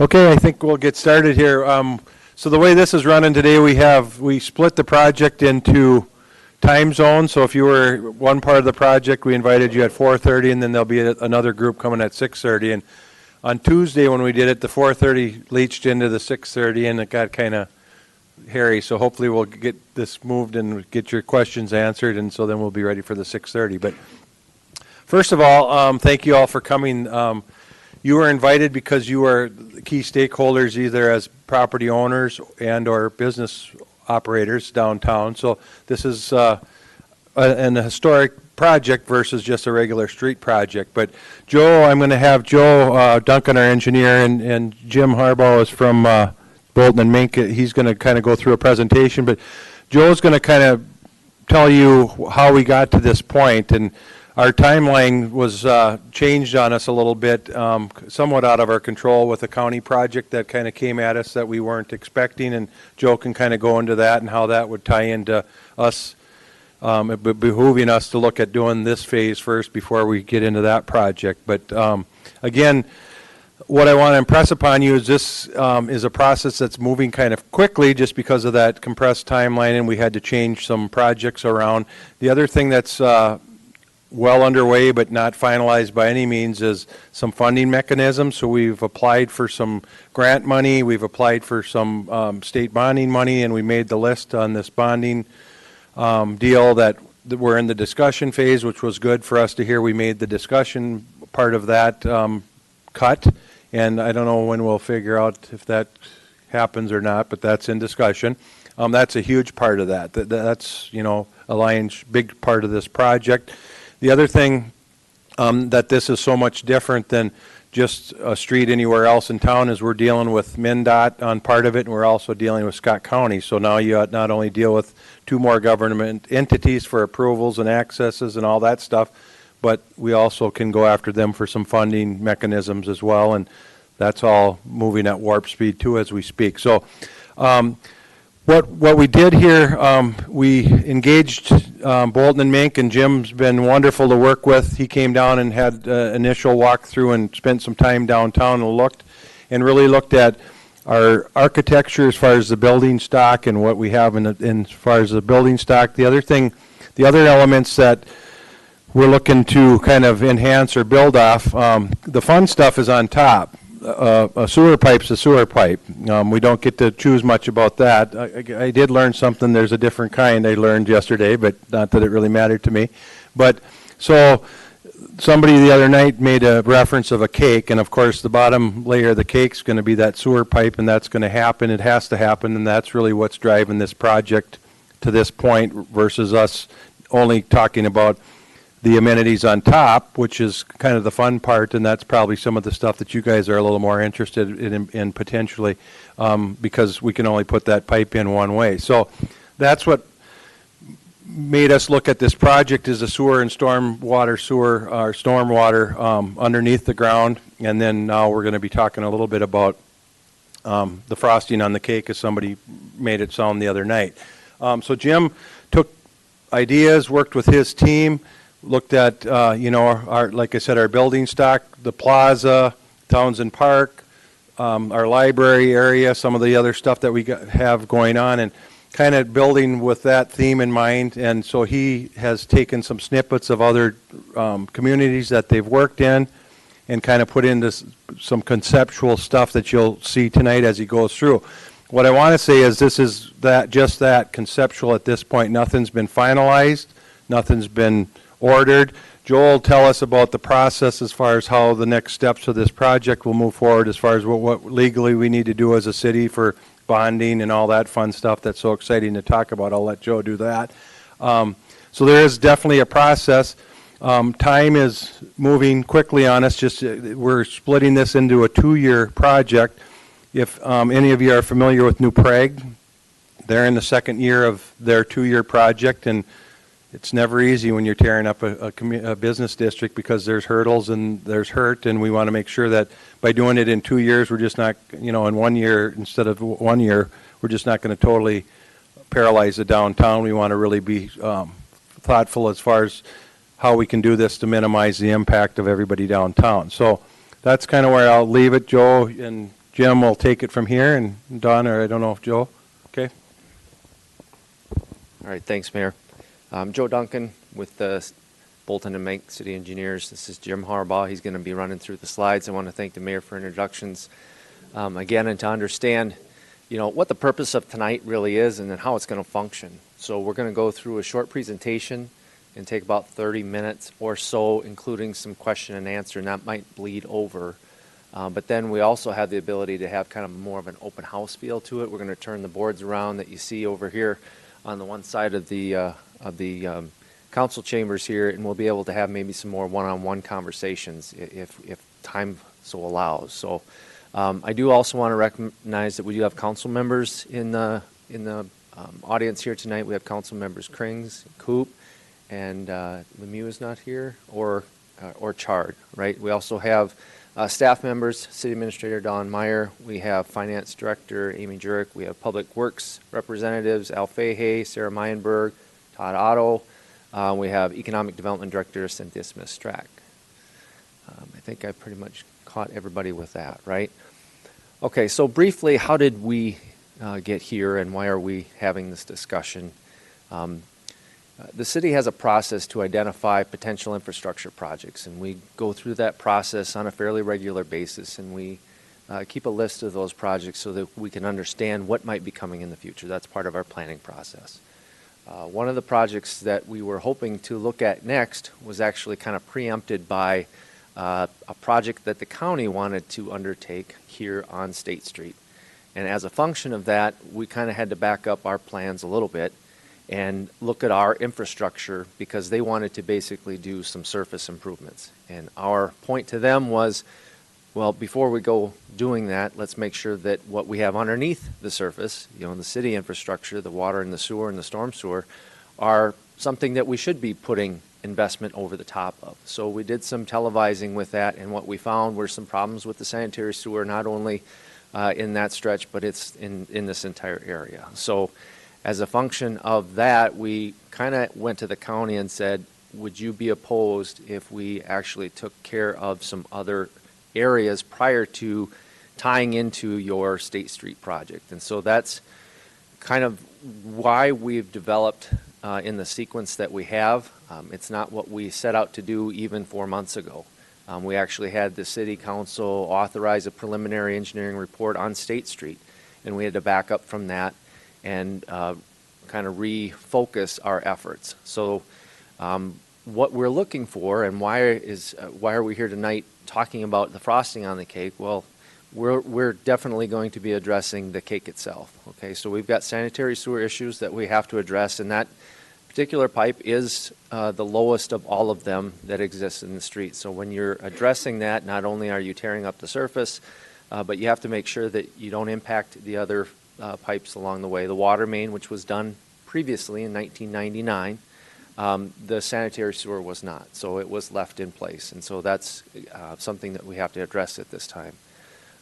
Okay, I think we'll get started here. So the way this is running today, we split the project into time zones. So if you were one part of the project, we invited you at 4:30, and then there'll be another group coming at 6:30. And on Tuesday when we did it, the 4:30 leached into the 6:30, and it got kind of hairy. So hopefully we'll get this moved and get your questions answered, and so then we'll be ready for the 6:30. But first of all, thank you all for coming. You were invited because you are key stakeholders, either as property owners and or business operators downtown. So this is an historic project versus just a regular street project. But Joe, I'm going to have Joe Duncan, our engineer, and Jim Harbaugh is from Bolton and Mink. He's going to kind of go through a presentation. But Joe's going to kind of tell you how we got to this point. And our timeline was changed on us a little bit, somewhat out of our control with a county project that kind of came at us that we weren't expecting, and Joe can kind of go into that and how that would tie into us, behooving us to look at doing this phase first before we get into that project. But again, what I want to impress upon you is this is a process that's moving kind of quickly just because of that compressed timeline, and we had to change some projects around. The other thing that's well underway but not finalized by any means is some funding mechanisms. So we've applied for some grant money, we've applied for some state bonding money, and we made the list on this bonding deal that we're in the discussion phase, which was good for us to hear. We made the discussion part of that cut, and I don't know when we'll figure out if that happens or not, but that's in discussion. That's a huge part of that. That's, you know, a lion's big part of this project. The other thing that this is so much different than just a street anywhere else in town is we're dealing with MnDOT on part of it, and we're also dealing with Scott County. So now you not only deal with two more government entities for approvals and accesses and all that stuff, but we also can go after them for some funding mechanisms as well, and that's all moving at warp speed too as we speak. So what we did here, we engaged Bolton and Mink, and Jim's been wonderful to work with. He came down and had initial walkthrough and spent some time downtown and really looked at our architecture as far as the building stock and what we have in as far as the building stock. The other elements that we're looking to kind of enhance or build off, the fun stuff is on top. A sewer pipe's a sewer pipe. We don't get to choose much about that. I did learn something. There's a different kind I learned yesterday, but not that it really mattered to me. But so somebody the other night made a reference of a cake, and of course the bottom layer of the cake's going to be that sewer pipe, and that's going to happen. It has to happen, and that's really what's driving this project to this point versus us only talking about the amenities on top, which is kind of the fun part, and that's probably some of the stuff that you guys are a little more interested in potentially, because we can only put that pipe in one way. So that's what made us look at this project is the sewer and stormwater underneath the ground, and then now we're going to be talking a little bit about the frosting on the cake, as somebody made it sound the other night. So Jim took ideas, worked with his team, looked at, like I said, our building stock, the plaza, Townsend Park, our library area, some of the other stuff that we have going on, and kind of building with that theme in mind. And so he has taken some snippets of other communities that they've worked in and kind of put into some conceptual stuff that you'll see tonight as he goes through. What I want to say is this is just that conceptual at this point. Nothing's been finalized, nothing's been ordered. Joel will tell us about the process as far as how the next steps of this project will move forward, as far as what legally we need to do as a city for bonding and all that fun stuff that's so exciting to talk about. I'll let Joe do that. So there is definitely a process. Time is moving quickly on us. We're splitting this into a 2-year project. If any of you are familiar with New Prague, they're in the second year of their 2-year project, and it's never easy when you're tearing up a business district because there's hurdles and there's hurt, and we want to make sure that by doing it in 2 years, we're just not, in 1 year instead of 1 year, we're just not going to totally paralyze the downtown. We want to really be thoughtful as far as how we can do this to minimize the impact of everybody downtown. So that's kind of where I'll leave it. Joe and Jim will take it from here, and Don, or I don't know if Joe, okay? All right, thanks, Mayor. I'm Joe Duncan with the Bolton and Mank City Engineers. This is Jim Harbaugh. He's going to be running through the slides. I want to thank the Mayor for introductions again, and to understand, what the purpose of tonight really is and then how it's going to function. So we're going to go through a short presentation and take about 30 minutes or so, including some question and answer, and that might bleed over. But then we also have the ability to have kind of more of an open house feel to it. We're going to turn the boards around that you see over here on the one side of the council chambers here, and we'll be able to have maybe some more one-on-one conversations if time so allows. So I do also want to recognize that we do have council members in the audience here tonight. We have council members Krings, Coop, and Lemieux is not here, or Chard, right? We also have staff members, City Administrator Don Meyer. We have Finance Director Amy Jurek. We have Public Works representatives Al Fahey, Sarah Meyenberg, Todd Otto. We have Economic Development Director Cynthia Smith-Strack. I think I pretty much caught everybody with that, right? Okay, so briefly, how did we get here and why are we having this discussion? The city has a process to identify potential infrastructure projects, and we go through that process on a fairly regular basis, and we keep a list of those projects so that we can understand what might be coming in the future. That's part of our planning process. One of the projects that we were hoping to look at next was actually kind of preempted by a project that the county wanted to undertake here on State Street. And as a function of that, we kind of had to back up our plans a little bit and look at our infrastructure because they wanted to basically do some surface improvements. And our point to them was, well, before we go doing that, let's make sure that what we have underneath the surface, the city infrastructure, the water and the sewer and the storm sewer, are something that we should be putting investment over the top of. So we did some televising with that, and what we found were some problems with the sanitary sewer, not only in that stretch, but it's in this entire area. So as a function of that, we kind of went to the county and said, would you be opposed if we actually took care of some other areas prior to tying into your State Street project? And so that's kind of why we've developed in the sequence that we have. It's not what we set out to do even 4 months ago. We actually had the City Council authorize a preliminary engineering report on State Street, and we had to back up from that and kind of refocus our efforts. So what we're looking for and why are we here tonight talking about the frosting on the cake? Well, we're definitely going to be addressing the cake itself. Okay, so we've got sanitary sewer issues that we have to address, and that particular pipe is the lowest of all of them that exist in the street. So when you're addressing that, not only are you tearing up the surface, but you have to make sure that you don't impact the other pipes along the way. The water main, which was done previously in 1999, the sanitary sewer was not, so it was left in place, and so that's something that we have to address at this time.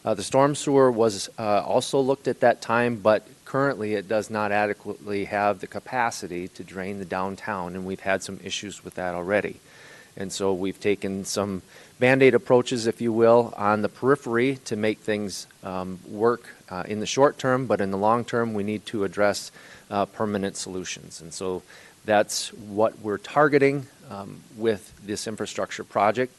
The storm sewer was also looked at that time, but currently it does not adequately have the capacity to drain the downtown, and we've had some issues with that already. And so we've taken some Band-Aid approaches, if you will, on the periphery to make things work in the short term, but in the long term we need to address permanent solutions. And so that's what we're targeting with this infrastructure project.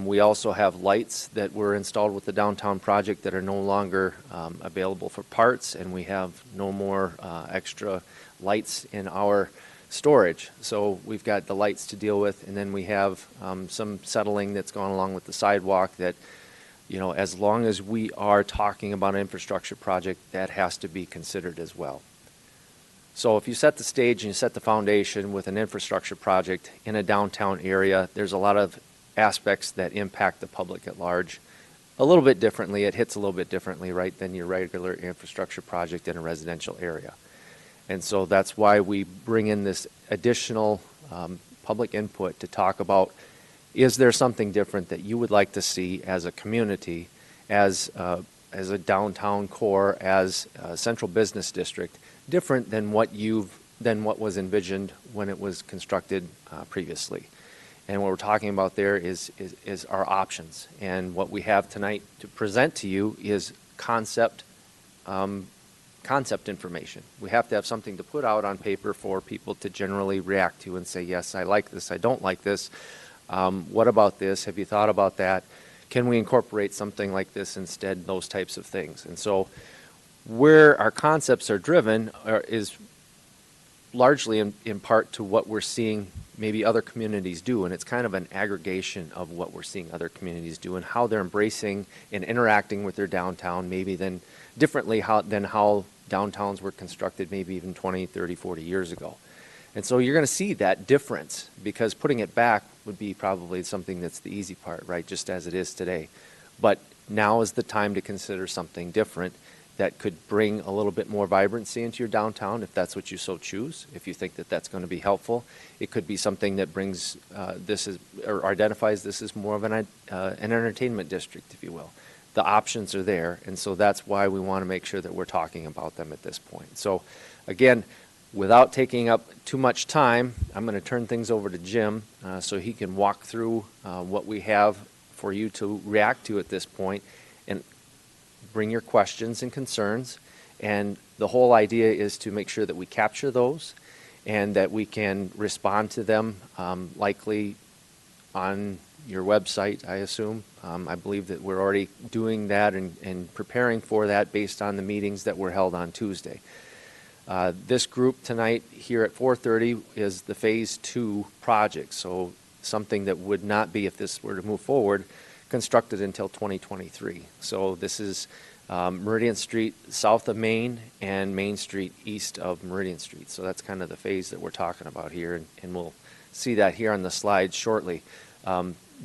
We also have lights that were installed with the downtown project that are no longer available for parts, and we have no more extra lights in our storage. So we've got the lights to deal with, and then we have some settling that's gone along with the sidewalk that, as long as we are talking about an infrastructure project, that has to be considered as well. So if you set the stage and you set the foundation with an infrastructure project in a downtown area, there's a lot of aspects that impact the public at large a little bit differently. It hits a little bit differently, right, than your regular infrastructure project in a residential area. And so that's why we bring in this additional public input to talk about, is there something different that you would like to see as a community, as a downtown core, as a central business district, different than what was envisioned when it was constructed previously. And what we're talking about there is our options. And what we have tonight to present to you is concept concept information. We have to have something to put out on paper for people to generally react to and say, yes, I like this, I don't like this. What about this? Have you thought about that? Can we incorporate something like this instead? Those types of things. And so where our concepts are driven is largely in part to what we're seeing maybe other communities do, and it's kind of an aggregation of what we're seeing other communities do and how they're embracing and interacting with their downtown maybe then differently than how downtowns were constructed maybe even 20, 30, 40 years ago. And so you're going to see that difference, because putting it back would be probably something that's the easy part, right, just as it is today. But now is the time to consider something different that could bring a little bit more vibrancy into your downtown, if that's what you so choose, if you think that that's going to be helpful. It could be something that brings or identifies this as more of an entertainment district, if you will. The options are there, and so that's why we want to make sure that we're talking about them at this point. So again, without taking up too much time, I'm going to turn things over to Jim so he can walk through what we have for you to react to at this point, and bring your questions and concerns. And the whole idea is to make sure that we capture those and that we can respond to them likely on your website, I assume. I believe that we're already doing that and preparing for that based on the meetings that were held on Tuesday. This group tonight here at 4:30 is the Phase 2 project, so something that would not be, if this were to move forward, constructed until 2023. So this is Meridian Street south of Main and Main Street east of Meridian Street. So that's kind of the phase that we're talking about here, and we'll see that here on the slide shortly.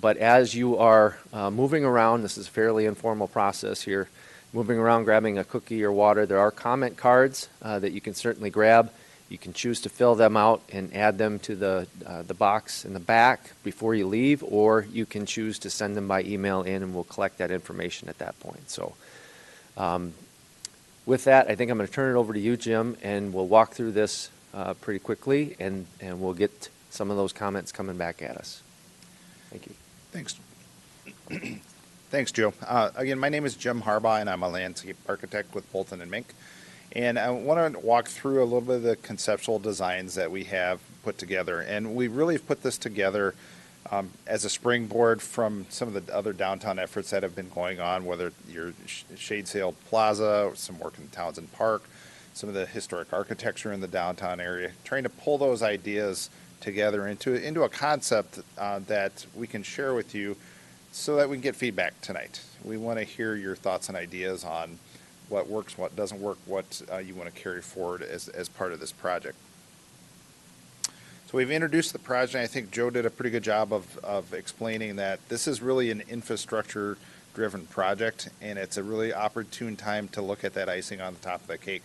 But as you are moving around, this is a fairly informal process here, moving around, grabbing a cookie or water, there are comment cards that you can certainly grab. You can choose to fill them out and add them to the box in the back before you leave, or you can choose to send them by email in, and we'll collect that information at that point. So with that, I think I'm going to turn it over to you, Jim, and we'll walk through this pretty quickly, and we'll get some of those comments coming back at us. Thank you. Thanks. Thanks, Joe. Again, my name is Jim Harbaugh, and I'm a landscape architect with Bolton and Mink. And I want to walk through a little bit of the conceptual designs that we have put together. And we really have put this together as a springboard from some of the other downtown efforts that have been going on, whether your Shade Sail Plaza, some work in Townsend Park, some of the historic architecture in the downtown area, trying to pull those ideas together into a concept that we can share with you so that we can get feedback tonight. We want to hear your thoughts and ideas on what works, what doesn't work, what you want to carry forward as part of this project. So we've introduced the project. I think Joe did a pretty good job of explaining that this is really an infrastructure-driven project, and it's a really opportune time to look at that icing on the top of the cake,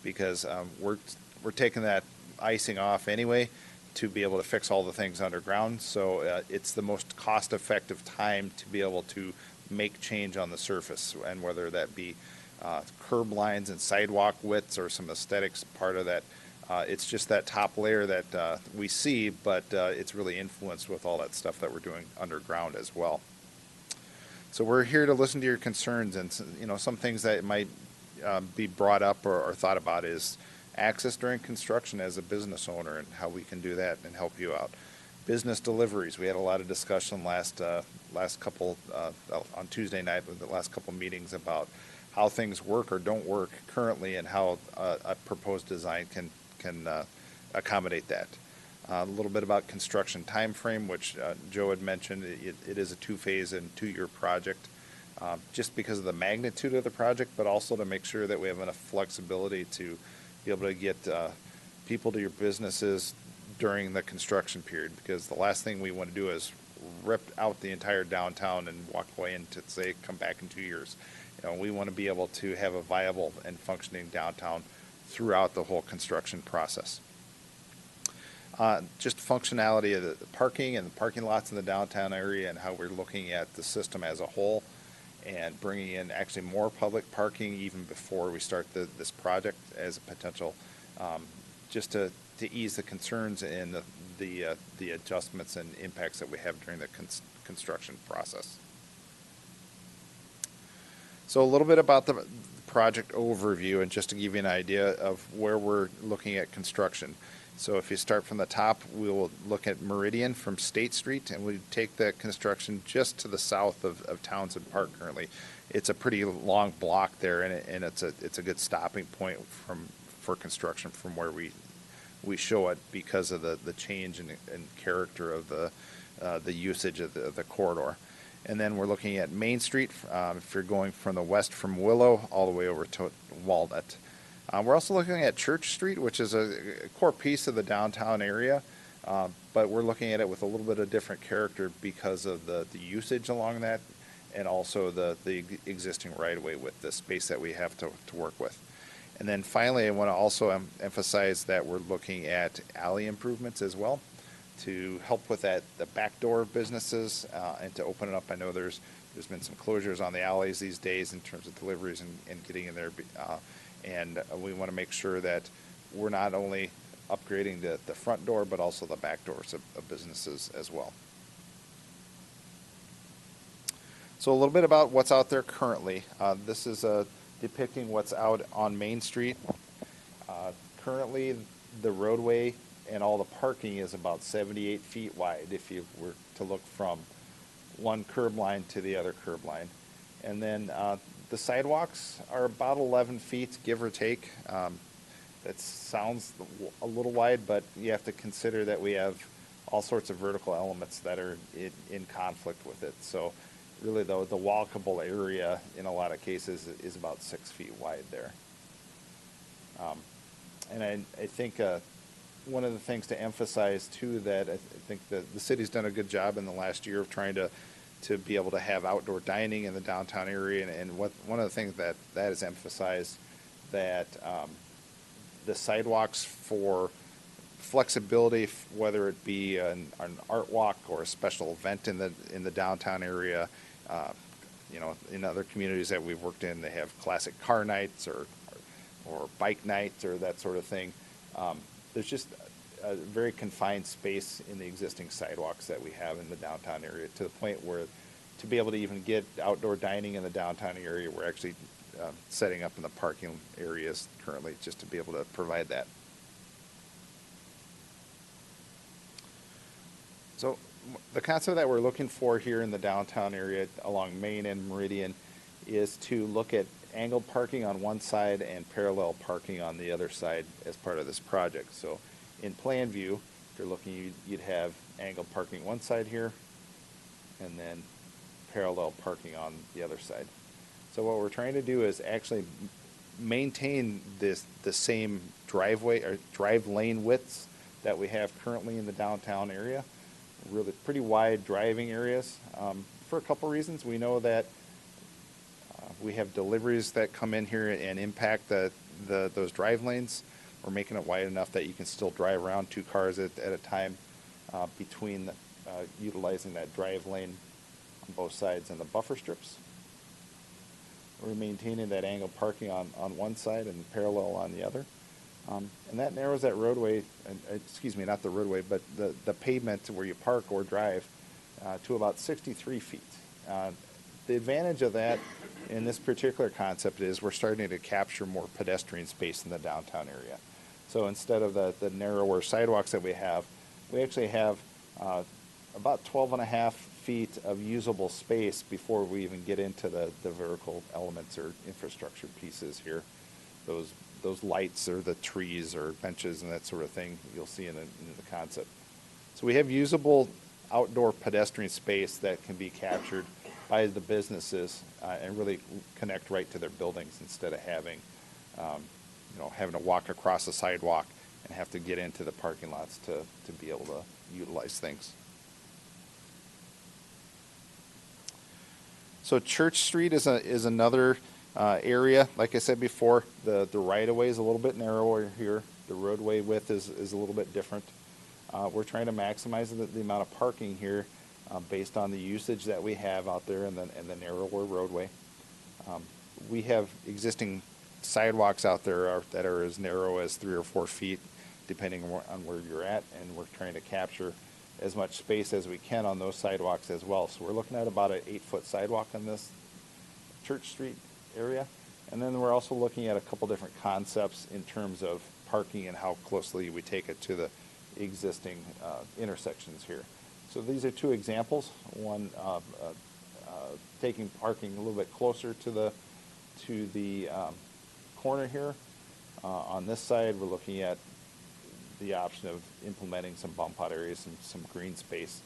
because we're taking that icing off anyway to be able to fix all the things underground. So it's the most cost-effective time to be able to make change on the surface, and whether that be curb lines and sidewalk widths or some aesthetics part of that. It's just that top layer that we see, but it's really influenced with all that stuff that we're doing underground as well. So we're here to listen to your concerns, and some things that might be brought up or thought about is access during construction as a business owner and how we can do that and help you out. Business deliveries. We had a lot of discussion last couple on Tuesday night with the last couple meetings about how things work or don't work currently, and how a proposed design can accommodate that. A little bit about construction time frame, which Joe had mentioned. It is a two-phase and two-year project, just because of the magnitude of the project, but also to make sure that we have enough flexibility to be able to get people to your businesses during the construction period, because the last thing we want to do is rip out the entire downtown and walk away and to say come back in 2 years. We want to be able to have a viable and functioning downtown throughout the whole construction process. Just functionality of the parking and the parking lots in the downtown area, and how we're looking at the system as a whole, and bringing in actually more public parking even before we start this project as a potential, just to ease the concerns and the adjustments and impacts that we have during the construction process. So a little bit about the project overview, and just to give you an idea of where we're looking at construction. So if you start from the top, we will look at Meridian from State Street, and we take that construction just to the south of Townsend Park currently. It's a pretty long block there, and it's a good stopping point for construction from where we show it, because of the change in character of the usage of the corridor. And then we're looking at Main Street, if you're going from the west from Willow all the way over to Walnut. We're also looking at Church Street, which is a core piece of the downtown area, but we're looking at it with a little bit of different character because of the usage along that, and also the existing right-of-way with the space that we have to work with. And then finally, I want to also emphasize that we're looking at alley improvements as well, to help with the backdoor businesses, and to open it up. I know there's been some closures on the alleys these days in terms of deliveries and getting in there, and we want to make sure that we're not only upgrading the front door, but also the back doors of businesses as well. So a little bit about what's out there currently. This is depicting what's out on Main Street. Currently, the roadway and all the parking is about 78 feet wide if you were to look from one curb line to the other curb line. And then the sidewalks are about 11 feet, give or take. That sounds a little wide, but you have to consider that we have all sorts of vertical elements that are in conflict with it. So really, the walkable area in a lot of cases is about 6 feet wide there. And I think one of the things to emphasize too, that I think that the city's done a good job in the last year of trying to be able to have outdoor dining in the downtown area, and one of the things that is emphasized, that the sidewalks for flexibility, whether it be an art walk or a special event in the downtown area. In other communities that we've worked in, they have classic car nights or bike nights or that sort of thing. There's just a very confined space in the existing sidewalks that we have in the downtown area, to the point where to be able to even get outdoor dining in the downtown area, we're actually setting up in the parking areas currently just to be able to provide that. So the concept that we're looking for here in the downtown area along Main and Meridian is to look at angled parking on one side and parallel parking on the other side as part of this project. So in plan view, if you're looking, you'd have angled parking one side here, and then parallel parking on the other side. So what we're trying to do is actually maintain the same driveway or drive lane widths that we have currently in the downtown area. Really pretty wide driving areas, for a couple reasons. We know that we have deliveries that come in here and impact those drive lanes. We're making it wide enough that you can still drive around 2 cars at a time, between utilizing that drive lane on both sides and the buffer strips. We're maintaining that angled parking on one side and parallel on the other. And that narrows that roadway, excuse me, not the roadway, but the pavement where you park or drive, to about 63 feet. The advantage of that in this particular concept is we're starting to capture more pedestrian space in the downtown area. So instead of the narrower sidewalks that we actually have about 12.5 feet of usable space before we even get into the vertical elements or infrastructure pieces here. Those lights or the trees or benches and that sort of thing you'll see in the concept. So we have usable outdoor pedestrian space that can be captured by the businesses and really connect right to their buildings, instead of having to walk across the sidewalk and have to get into the parking lots to be able to utilize things. So Church Street is another area. Like I said before, the right-of-way is a little bit narrower here. The roadway width is a little bit different. We're trying to maximize the amount of parking here based on the usage that we have out there and the narrower roadway. We have existing sidewalks out there that are as narrow as 3 or 4 feet, depending on where you're at, and we're trying to capture as much space as we can on those sidewalks as well. So we're looking at about an 8-foot sidewalk on this Church Street, area. And then we're also looking at a couple different concepts in terms of parking and how closely we take it to the existing intersections here. So these are two examples. One taking parking a little bit closer to the corner here. On this side, we're looking at the option of implementing some bump out areas and some green space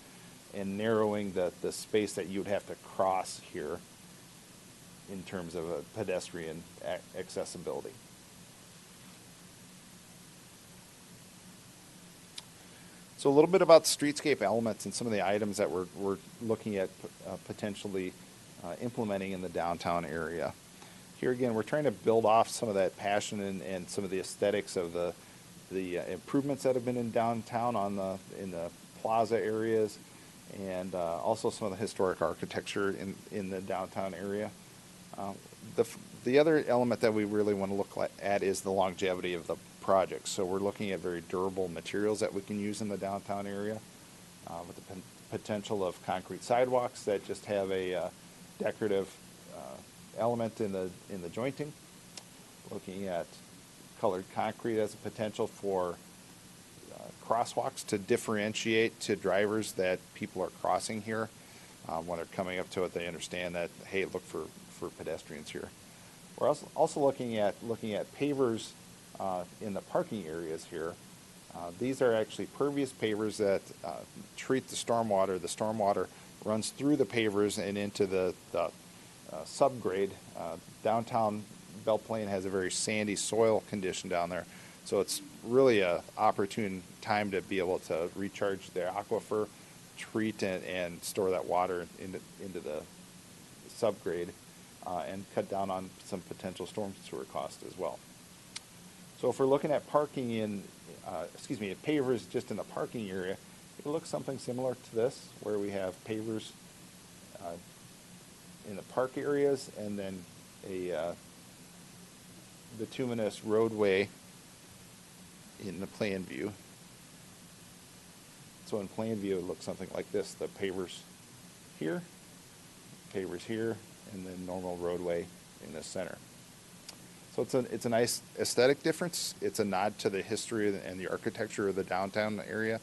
and narrowing the space that you would have to cross here in terms of a pedestrian accessibility. So a little bit about streetscape elements and some of the items that we're looking at potentially implementing in the downtown area. Here again, we're trying to build off some of that passion and some of the aesthetics of the improvements that have been in downtown in the plaza areas, and also some of the historic architecture in the downtown area. The other element that we really want to look at is the longevity of the project. So we're looking at very durable materials that we can use in the downtown area, with the potential of concrete sidewalks that just have a decorative element in the jointing. Looking at colored concrete as a potential for crosswalks to differentiate to drivers that people are crossing here. When they're coming up to it, they understand that, hey, look for pedestrians here. We're also looking at pavers in the parking areas here. These are actually pervious pavers that treat the stormwater. The stormwater runs through the pavers and into the subgrade. Downtown Belle Plaine has a very sandy soil condition down there, so it's really a opportune time to be able to recharge the aquifer, treat and store that water into the subgrade, and cut down on some potential storm sewer costs as well. So if we're looking at parking pavers just in the parking area, it looks something similar to this, where we have pavers in the park areas, and then a bituminous roadway in the plan view. So in plan view, it looks something like this: the pavers here, and then normal roadway in the center. So it's a nice aesthetic difference. It's a nod to the history and the architecture of the downtown area,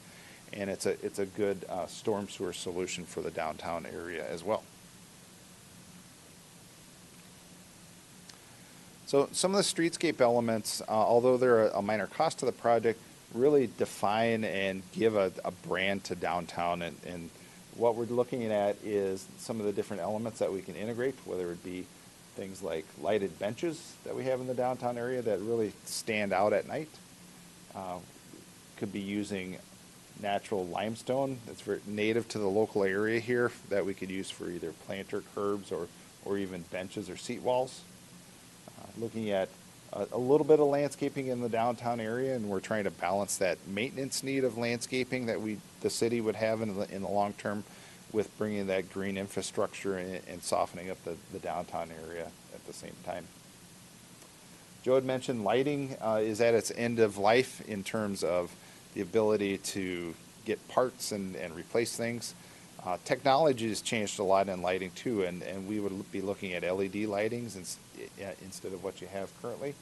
and it's a good storm sewer solution for the downtown area as well. So some of the streetscape elements, although they're a minor cost to the project, really define and give a brand to downtown. And what we're looking at is some of the different elements that we can integrate, whether it be things like lighted benches that we have in the downtown area that really stand out at night. Could be using natural limestone that's very native to the local area here that we could use for either planter curbs or even benches or seat walls. Looking at a little bit of landscaping in the downtown area, and we're trying to balance that maintenance need of landscaping that the city would have in the long term with bringing that green infrastructure and softening up the downtown area at the same time. Joe had mentioned lighting is at its end of life in terms of the ability to get parts and replace things. Technology has changed a lot in lighting too, and we would be looking at LED lightings instead of what you have currently.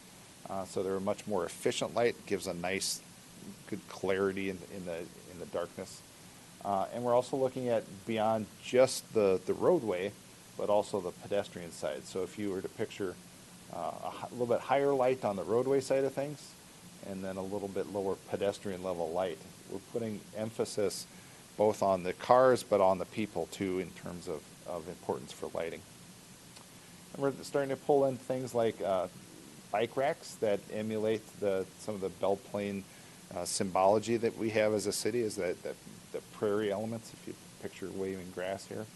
So they're a much more efficient light, gives a nice, good clarity in the darkness. And we're also looking at beyond just the roadway, but also the pedestrian side. So if you were to picture a little bit higher light on the roadway side of things, and then a little bit lower pedestrian level light, we're putting emphasis both on the cars, but on the people too, in terms of importance for lighting. And we're starting to pull in things like bike racks that emulate some of the Belle Plaine symbology that we have as a city, is the prairie elements, if you picture waving grass here.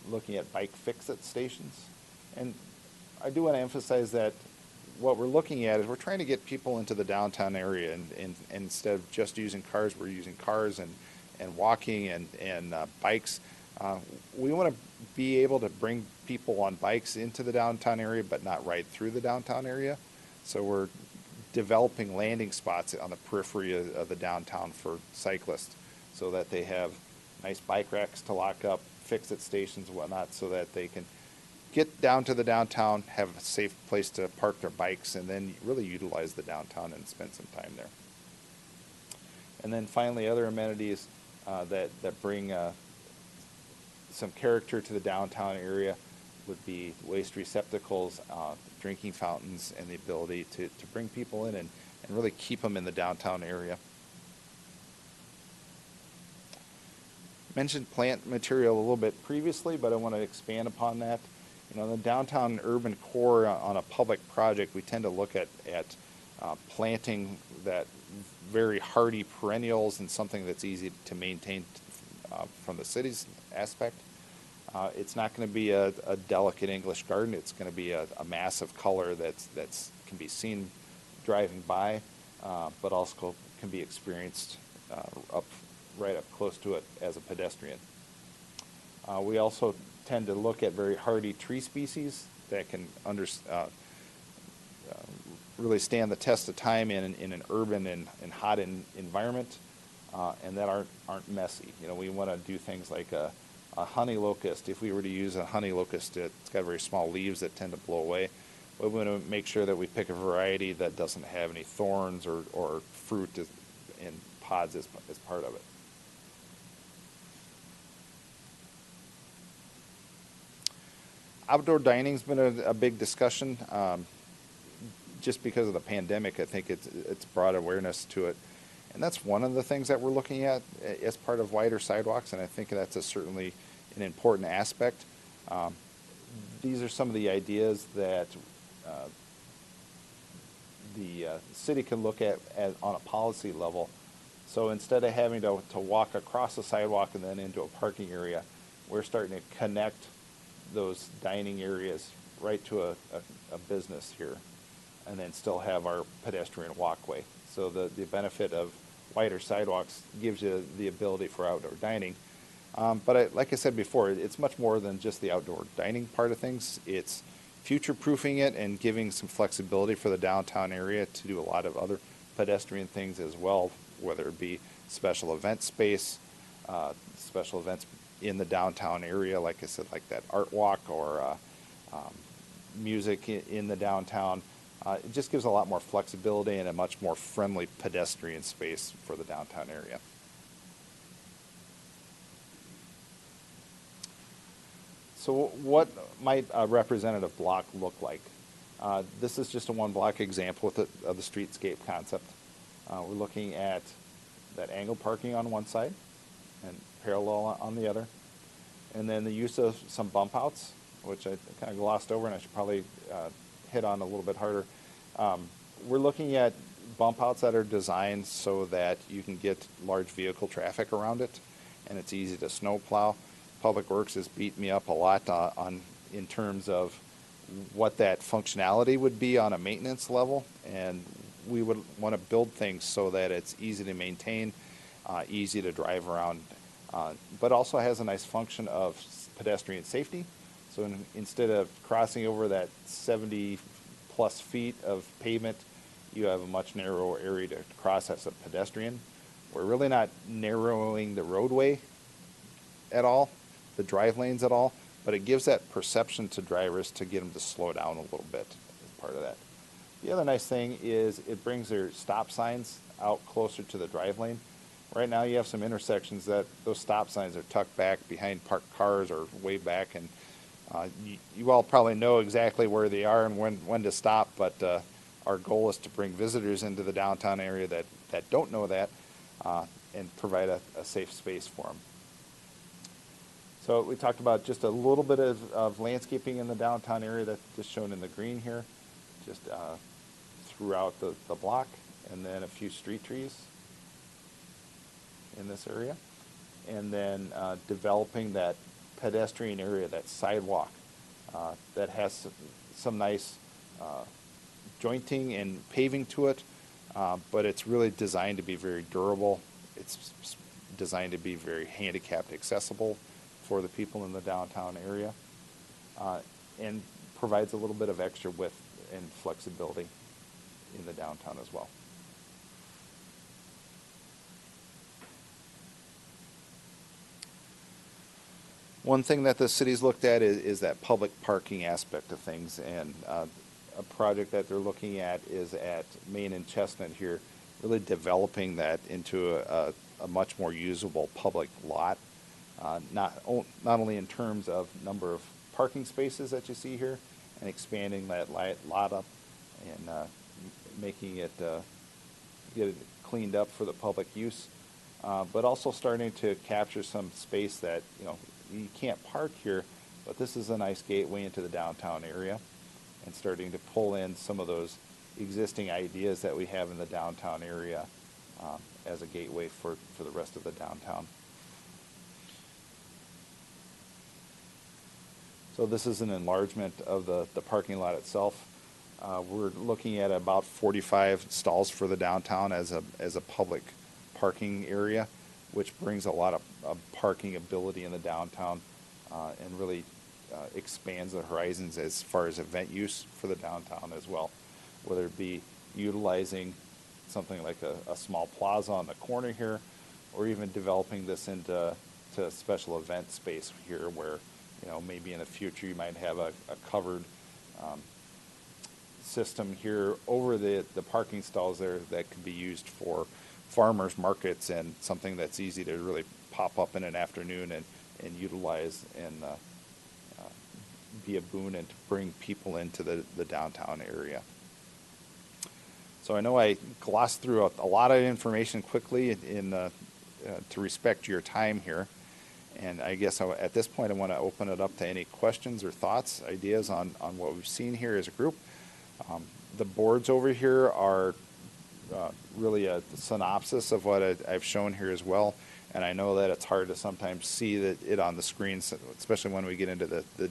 Looking at bike fix-it stations. And I do want to emphasize that what we're looking at is we're trying to get people into the downtown area, and instead of just using cars, we're using cars and walking and bikes. We want to be able to bring people on bikes into the downtown area, but not ride through the downtown area. So we're developing landing spots on the periphery of the downtown for cyclists, so that they have nice bike racks to lock up, fix-it stations and whatnot, so that they can get down to the downtown, have a safe place to park their bikes, and then really utilize the downtown and spend some time there. And then finally, other amenities that bring some character to the downtown area would be waste receptacles, drinking fountains, and the ability to bring people in and really keep them in the downtown area. Mentioned plant material a little bit previously, but I want to expand upon that. You know, the downtown urban core on a public project, we tend to look at planting that very hardy perennials and something that's easy to maintain from the city's aspect. It's not going to be a delicate English garden. It's going to be a massive color that's can be seen driving by, but also can be experienced right up close to it as a pedestrian. We also tend to look at very hardy tree species that can really stand the test of time in an urban and hot environment, and that aren't messy. You know, we want to do things like a honey locust. If we were to use a honey locust, it's got very small leaves that tend to blow away. We want to make sure that we pick a variety that doesn't have any thorns or fruit in pods as part of it. Outdoor dining's been a big discussion. Just because of the pandemic, I think it's brought awareness to it. And that's one of the things that we're looking at as part of wider sidewalks, and I think that's certainly an important aspect. These are some of the ideas that the city can look at on a policy level. So instead of having to walk across the sidewalk and then into a parking area, we're starting to connect those dining areas right to a business here, and then still have our pedestrian walkway. So the benefit of wider sidewalks gives you the ability for outdoor dining. But like I said before, it's much more than just the outdoor dining part of things. It's future-proofing it and giving some flexibility for the downtown area to do a lot of other pedestrian things as well, whether it be special event space, special events in the downtown area, like I said, like that art walk or music in the downtown. It just gives a lot more flexibility and a much more friendly pedestrian space for the downtown area. So what might a representative block look like? This is just a one-block example of the streetscape concept. We're looking at that angled parking on one side and parallel on the other. And then the use of some bump outs, which I kind of glossed over and I should probably hit on a little bit harder. We're looking at bump outs that are designed so that you can get large vehicle traffic around it, and it's easy to snow plow. Public Works has beat me up a lot in terms of what that functionality would be on a maintenance level, and we would want to build things so that it's easy to maintain, easy to drive around, but also has a nice function of pedestrian safety. So instead of crossing over that 70 plus feet of pavement, you have a much narrower area to cross as a pedestrian. We're really not narrowing the roadway at all, the drive lanes at all, but it gives that perception to drivers to get them to slow down a little bit as part of that. The other nice thing is it brings their stop signs out closer to the drive lane. Right now you have some intersections that those stop signs are tucked back behind parked cars or way back, and you all probably know exactly where they are and when to stop, but our goal is to bring visitors into the downtown area that don't know that and provide a safe space for them. So we talked about just a little bit of landscaping in the downtown area that's just shown in the green here, just throughout the block, and then a few street trees in this area, and then developing that pedestrian area, that sidewalk that has some nice jointing and paving to it, but it's really designed to be very durable. It's designed to be very handicapped accessible for the people in the downtown area, and provides a little bit of extra width and flexibility in the downtown as well. One thing that the city's looked at is that public parking aspect of things, and a project that they're looking at is at Main and Chestnut here, really developing that into a much more usable public lot, not only in terms of number of parking spaces that you see here, and expanding that lot up and making it, get it cleaned up for the public use, but also starting to capture some space that, you can't park here, but this is a nice gateway into the downtown area, and starting to pull in some of those existing ideas that we have in the downtown area as a gateway for the rest of the downtown. So this is an enlargement of the parking lot itself. We're looking at about 45 stalls for the downtown as a public parking area, which brings a lot of parking ability in the downtown and really expands the horizons as far as event use for the downtown as well, whether it be utilizing something like a small plaza on the corner here, or even developing this into a special event space here where, maybe in the future you might have a covered system here over the parking stalls there that could be used for farmers markets, and something that's easy to really pop up in an afternoon and utilize and be a boon and to bring people into the downtown area. So I know I glossed through a lot of information quickly to respect your time here. And I guess at this point I want to open it up to any questions or thoughts, ideas on what we've seen here as a group. The boards over here are really a synopsis of what I've shown here as well. And I know that it's hard to sometimes see it on the screen, especially when we get into the